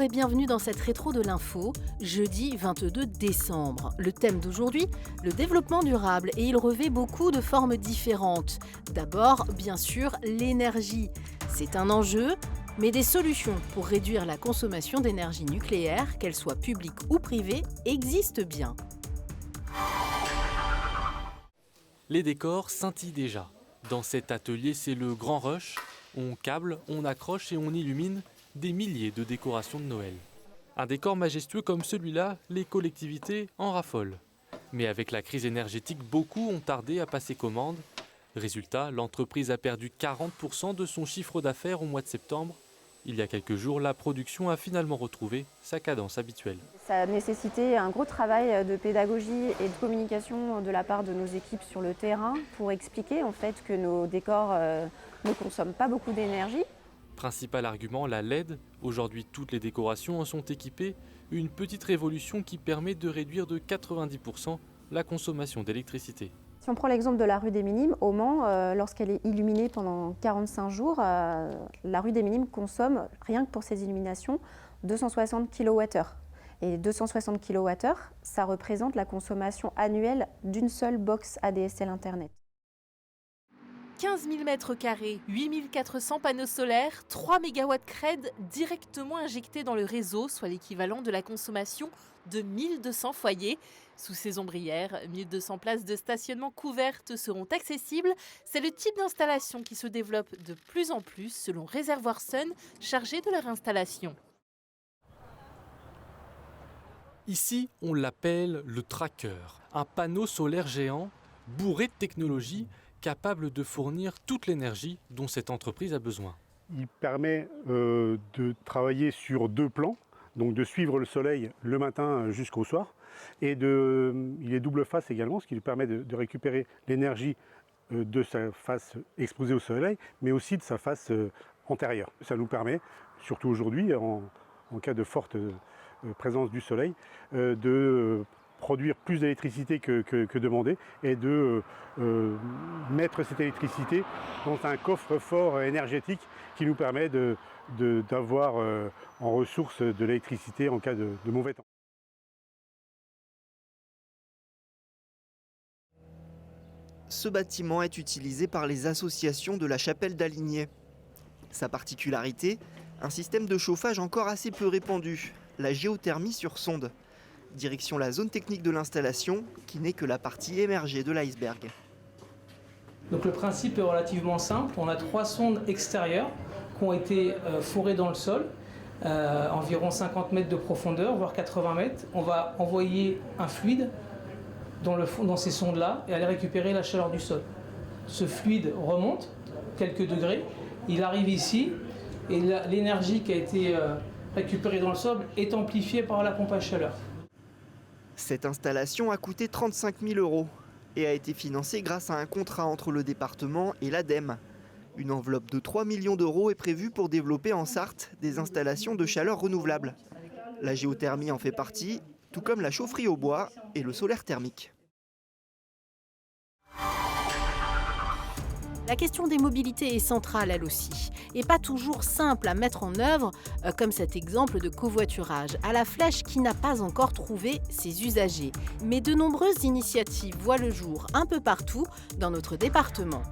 et bienvenue dans cette rétro de l'info, jeudi 22 décembre. Le thème d'aujourd'hui, le développement durable, et il revêt beaucoup de formes différentes. D'abord, bien sûr, l'énergie. C'est un enjeu, mais des solutions pour réduire la consommation d'énergie nucléaire, qu'elle soit publique ou privée, existent bien. Les décors scintillent déjà. Dans cet atelier, c'est le grand rush. On câble, on accroche et on illumine des milliers de décorations de Noël. Un décor majestueux comme celui-là, les collectivités en raffolent. Mais avec la crise énergétique, beaucoup ont tardé à passer commande. Résultat, l'entreprise a perdu 40% de son chiffre d'affaires au mois de septembre. Il y a quelques jours, la production a finalement retrouvé sa cadence habituelle. Ça a nécessité un gros travail de pédagogie et de communication de la part de nos équipes sur le terrain pour expliquer en fait que nos décors ne consomment pas beaucoup d'énergie. Principal argument, la LED. Aujourd'hui, toutes les décorations en sont équipées. Une petite révolution qui permet de réduire de 90% la consommation d'électricité. Si on prend l'exemple de la rue des Minimes, au Mans, lorsqu'elle est illuminée pendant 45 jours, la rue des Minimes consomme, rien que pour ses illuminations, 260 kWh. Et 260 kWh, ça représente la consommation annuelle d'une seule box ADSL Internet. 15 000 m², 8 400 panneaux solaires, 3 MW CRED directement injectés dans le réseau, soit l'équivalent de la consommation de 1200 foyers. Sous ces ombrières, 1200 places de stationnement couvertes seront accessibles. C'est le type d'installation qui se développe de plus en plus selon Réservoir Sun, chargé de leur installation. Ici, on l'appelle le tracker, un panneau solaire géant bourré de technologies capable de fournir toute l'énergie dont cette entreprise a besoin. Il permet de travailler sur deux plans, donc de suivre le soleil le matin jusqu'au soir. Et il est double face également, ce qui lui permet de récupérer l'énergie de sa face exposée au soleil, mais aussi de sa face antérieure. Ça nous permet, surtout aujourd'hui, en cas de forte présence du soleil, de produire plus d'électricité que demandé et de mettre cette électricité dans un coffre-fort énergétique qui nous permet d'avoir en ressource de l'électricité en cas de mauvais temps. Ce bâtiment est utilisé par les associations de la Chapelle d'Aligné. Sa particularité, un système de chauffage encore assez peu répandu, la géothermie sur sonde. Direction la zone technique de l'installation, qui n'est que la partie émergée de l'iceberg. Donc le principe est relativement simple. On a 3 sondes extérieures qui ont été fourrées dans le sol, environ 50 mètres de profondeur, voire 80 mètres. On va envoyer un fluide dans ces sondes-là et aller récupérer la chaleur du sol. Ce fluide remonte quelques degrés, il arrive ici et l'énergie qui a été récupérée dans le sol est amplifiée par la pompe à chaleur. Cette installation a coûté 35 000 € et a été financée grâce à un contrat entre le département et l'ADEME. Une enveloppe de 3 millions d'euros est prévue pour développer en Sarthe des installations de chaleur renouvelable. La géothermie en fait partie, tout comme la chaufferie au bois et le solaire thermique. La question des mobilités est centrale elle aussi, et pas toujours simple à mettre en œuvre, comme cet exemple de covoiturage à la flèche qui n'a pas encore trouvé ses usagers. Mais de nombreuses initiatives voient le jour un peu partout dans notre département.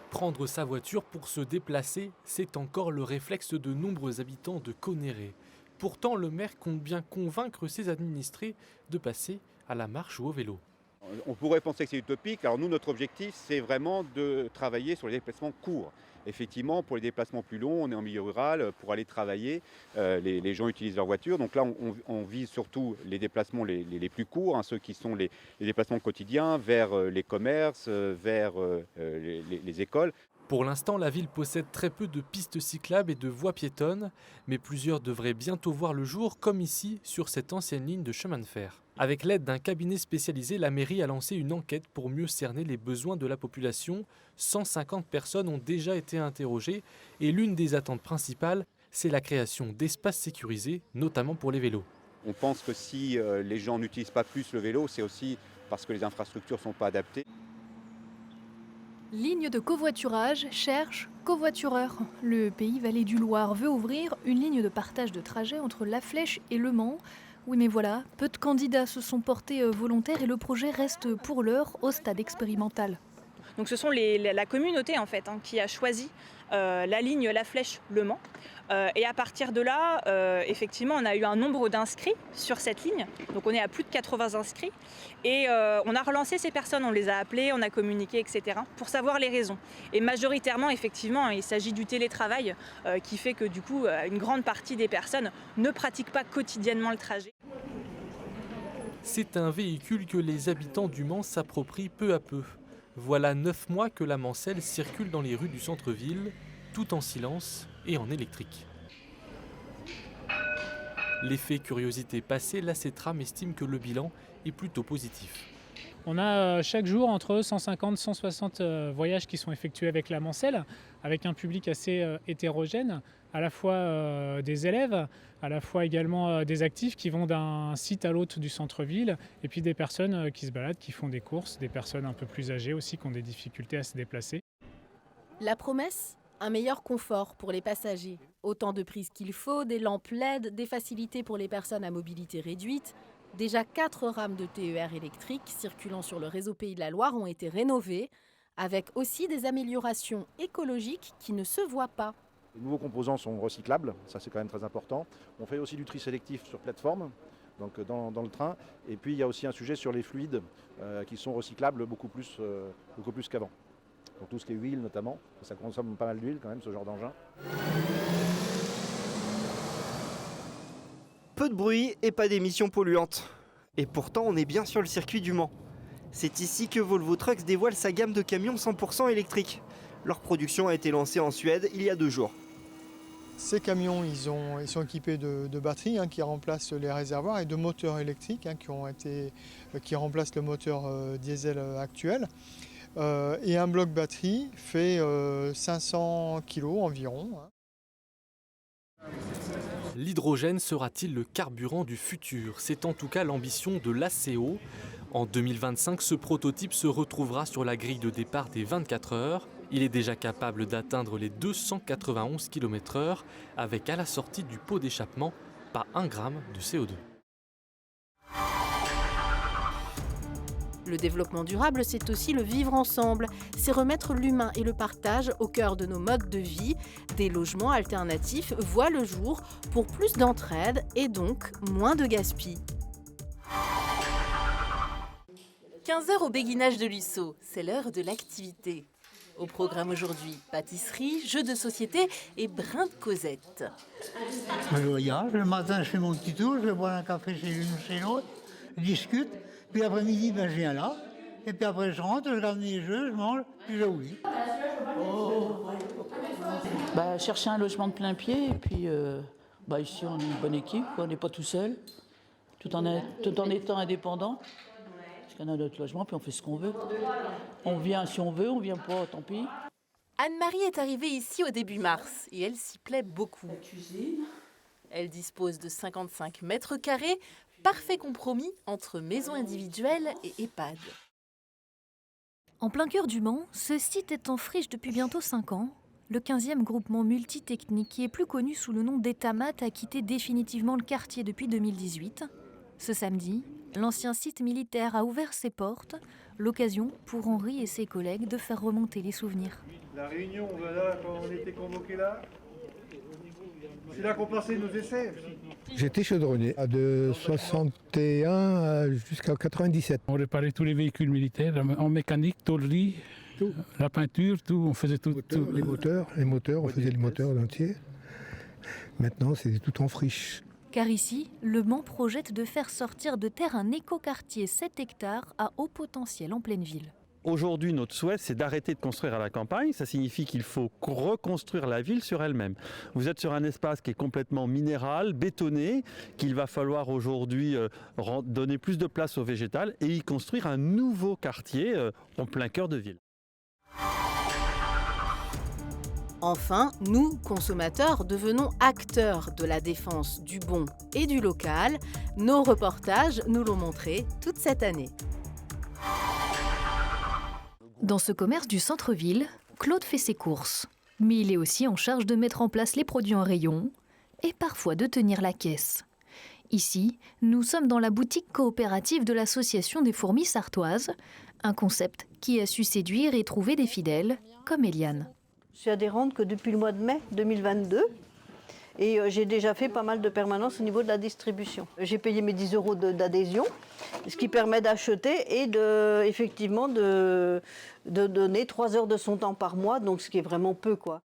Prendre sa voiture pour se déplacer, c'est encore le réflexe de nombreux habitants de Connerré. Pourtant, le maire compte bien convaincre ses administrés de passer à la marche ou au vélo. On pourrait penser que c'est utopique. Alors nous, notre objectif, c'est vraiment de travailler sur les déplacements courts. Effectivement, pour les déplacements plus longs, on est en milieu rural, pour aller travailler, les gens utilisent leur voiture. Donc là, on vise surtout les déplacements les plus courts, ceux qui sont les déplacements quotidiens vers les commerces, vers les écoles. Pour l'instant, la ville possède très peu de pistes cyclables et de voies piétonnes, mais plusieurs devraient bientôt voir le jour, comme ici, sur cette ancienne ligne de chemin de fer. Avec l'aide d'un cabinet spécialisé, la mairie a lancé une enquête pour mieux cerner les besoins de la population. 150 personnes ont déjà été interrogées et l'une des attentes principales, c'est la création d'espaces sécurisés, notamment pour les vélos. On pense que si les gens n'utilisent pas plus le vélo, c'est aussi parce que les infrastructures ne sont pas adaptées. Ligne de covoiturage cherche covoitureur. Le Pays Vallée du Loir veut ouvrir une ligne de partage de trajet entre La Flèche et Le Mans. Oui mais voilà, peu de candidats se sont portés volontaires et le projet reste pour l'heure au stade expérimental. Donc ce sont la communauté en fait qui a choisi la ligne La Flèche-Le Mans. Et à partir de là, effectivement, on a eu un nombre d'inscrits sur cette ligne. Donc on est à plus de 80 inscrits. Et on a relancé ces personnes, on les a appelées, on a communiqué, etc. pour savoir les raisons. Et majoritairement, effectivement, il s'agit du télétravail qui fait que du coup, une grande partie des personnes ne pratiquent pas quotidiennement le trajet. C'est un véhicule que les habitants du Mans s'approprient peu à peu. Voilà 9 mois que la Mancelle circule dans les rues du centre-ville, tout en silence et en électrique. L'effet curiosité passé, la CETRAM estime que le bilan est plutôt positif. On a chaque jour entre 150 et 160 voyages qui sont effectués avec la Mancelle, avec un public assez hétérogène, à la fois des élèves, à la fois également des actifs qui vont d'un site à l'autre du centre-ville, et puis des personnes qui se baladent, qui font des courses, des personnes un peu plus âgées aussi qui ont des difficultés à se déplacer. La promesse ? Un meilleur confort pour les passagers. Autant de prises qu'il faut, des lampes LED, des facilités pour les personnes à mobilité réduite. Déjà 4 rames de TER électriques circulant sur le réseau Pays de la Loire ont été rénovées, avec aussi des améliorations écologiques qui ne se voient pas. Les nouveaux composants sont recyclables, ça c'est quand même très important. On fait aussi du tri sélectif sur plateforme, donc dans le train. Et puis il y a aussi un sujet sur les fluides qui sont recyclables beaucoup plus qu'avant. Pour tout ce qui est huile notamment, ça consomme pas mal d'huile quand même ce genre d'engin. Peu de bruit et pas d'émissions polluantes. Et pourtant on est bien sur le circuit du Mans. C'est ici que Volvo Trucks dévoile sa gamme de camions 100% électriques. Leur production a été lancée en Suède il y a 2 jours. Ces camions ils sont équipés de batteries qui remplacent les réservoirs et de moteurs électriques qui remplacent le moteur diesel actuel. Et un bloc batterie fait 500 kg environ. L'hydrogène sera-t-il le carburant du futur? C'est en tout cas l'ambition de l'ACO. En 2025, ce prototype se retrouvera sur la grille de départ des 24 heures. Il est déjà capable d'atteindre les 291 km/h avec à la sortie du pot d'échappement pas 1 gramme de CO2. Le développement durable, c'est aussi le vivre ensemble. C'est remettre l'humain et le partage au cœur de nos modes de vie. Des logements alternatifs voient le jour pour plus d'entraide et donc moins de gaspillage. 15h au béguinage de Lussot, c'est l'heure de l'activité. Au programme aujourd'hui, pâtisserie, jeux de société et brin de causette. Je voyage, le matin je fais mon petit tour, je vais boire un café chez l'une ou chez l'autre, je discute. Puis l'après-midi, je viens là. Et puis après, je rentre, je regarde les jeux, je mange, puis j'oublie. Chercher un logement de plein pied. Et puis ici, on est une bonne équipe. On n'est pas tout seul. Tout en étant indépendant. Parce qu'on a notre logement, puis on fait ce qu'on veut. On vient si on veut, on vient pas, tant pis. Anne-Marie est arrivée ici au début mars et elle s'y plaît beaucoup. La cuisine. Elle dispose de 55 mètres carrés. Parfait compromis entre maison individuelle et EHPAD. En plein cœur du Mans, ce site est en friche depuis bientôt 5 ans. Le 15e groupement multitechnique, qui est plus connu sous le nom d'Etamat, a quitté définitivement le quartier depuis 2018. Ce samedi, l'ancien site militaire a ouvert ses portes, l'occasion pour Henri et ses collègues de faire remonter les souvenirs. La réunion, voilà, quand on était convoqués là, c'est là qu'on passait nos essais. J'étais chaudronnier de 61 jusqu'à 97. On réparait tous les véhicules militaires en mécanique, tôlerie, la peinture, tout. On faisait tout. Les moteurs, on faisait les moteurs entiers. Maintenant, c'est tout en friche. Car ici, Le Mans projette de faire sortir de terre un écoquartier 7 hectares à haut potentiel en pleine ville. Aujourd'hui, notre souhait, c'est d'arrêter de construire à la campagne. Ça signifie qu'il faut reconstruire la ville sur elle-même. Vous êtes sur un espace qui est complètement minéral, bétonné, qu'il va falloir aujourd'hui donner plus de place au végétal et y construire un nouveau quartier en plein cœur de ville. Enfin, nous, consommateurs, devenons acteurs de la défense du bon et du local. Nos reportages nous l'ont montré toute cette année. Dans ce commerce du centre-ville, Claude fait ses courses. Mais il est aussi en charge de mettre en place les produits en rayon et parfois de tenir la caisse. Ici, nous sommes dans la boutique coopérative de l'association des fourmis sartoises, un concept qui a su séduire et trouver des fidèles comme Eliane. Je suis adhérente que depuis le mois de mai 2022 et j'ai déjà fait pas mal de permanences au niveau de la distribution. J'ai payé mes 10 € d'adhésion, ce qui permet d'acheter et effectivement de donner 3 heures de son temps par mois, donc ce qui est vraiment peu, quoi.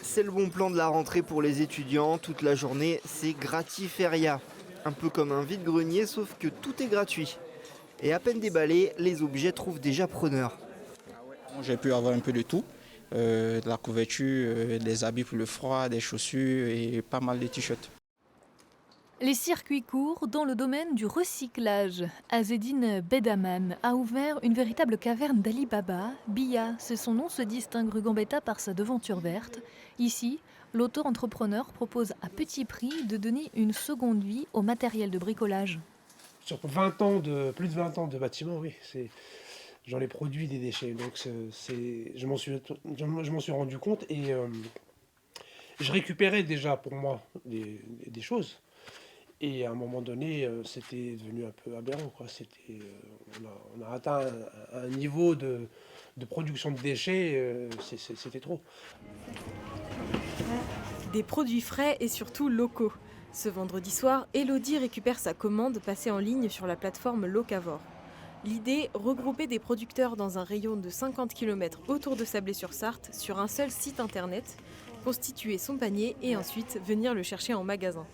C'est le bon plan de la rentrée pour les étudiants. Toute la journée, c'est gratiferia. Un peu comme un vide-grenier, sauf que tout est gratuit. Et à peine déballés, les objets trouvent déjà preneurs. J'ai pu avoir un peu de tout. De la couverture, des habits pour le froid, des chaussures et pas mal de t-shirts. Les circuits courts dans le domaine du recyclage. Azzedine Bedaman a ouvert une véritable caverne d'Ali Baba. Bia, c'est son nom, se distingue rue Gambetta par sa devanture verte. Ici, l'auto-entrepreneur propose à petit prix de donner une seconde vie au matériel de bricolage. Sur plus de 20 ans de bâtiment, oui, j'en ai produit des déchets. Donc je m'en suis rendu compte et je récupérais déjà pour moi des choses. Et à un moment donné, c'était devenu un peu aberrant, quoi. On a atteint un niveau de production de déchets, c'était trop. Des produits frais et surtout locaux. Ce vendredi soir, Elodie récupère sa commande passée en ligne sur la plateforme Locavor. L'idée, regrouper des producteurs dans un rayon de 50 km autour de Sablé-sur-Sarthe sur un seul site internet, constituer son panier et ensuite venir le chercher en magasin.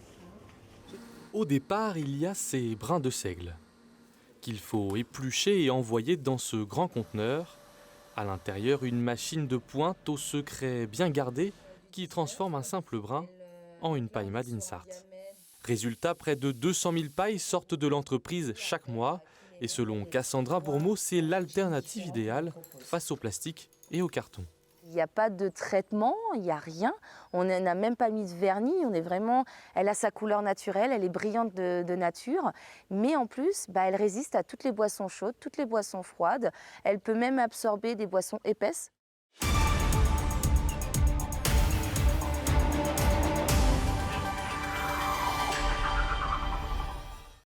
Au départ, il y a ces brins de seigle qu'il faut éplucher et envoyer dans ce grand conteneur. À l'intérieur, une machine de pointe au secret bien gardé qui transforme un simple brin en une paille Made in Sarthe. Résultat, près de 200 000 pailles sortent de l'entreprise chaque mois. Et selon Cassandra Bourmeau, c'est l'alternative idéale face au plastique et au carton. Il n'y a pas de traitement, il n'y a rien. On n'a même pas mis de vernis. Elle a sa couleur naturelle, elle est brillante de nature. Mais en plus, elle résiste à toutes les boissons chaudes, toutes les boissons froides. Elle peut même absorber des boissons épaisses.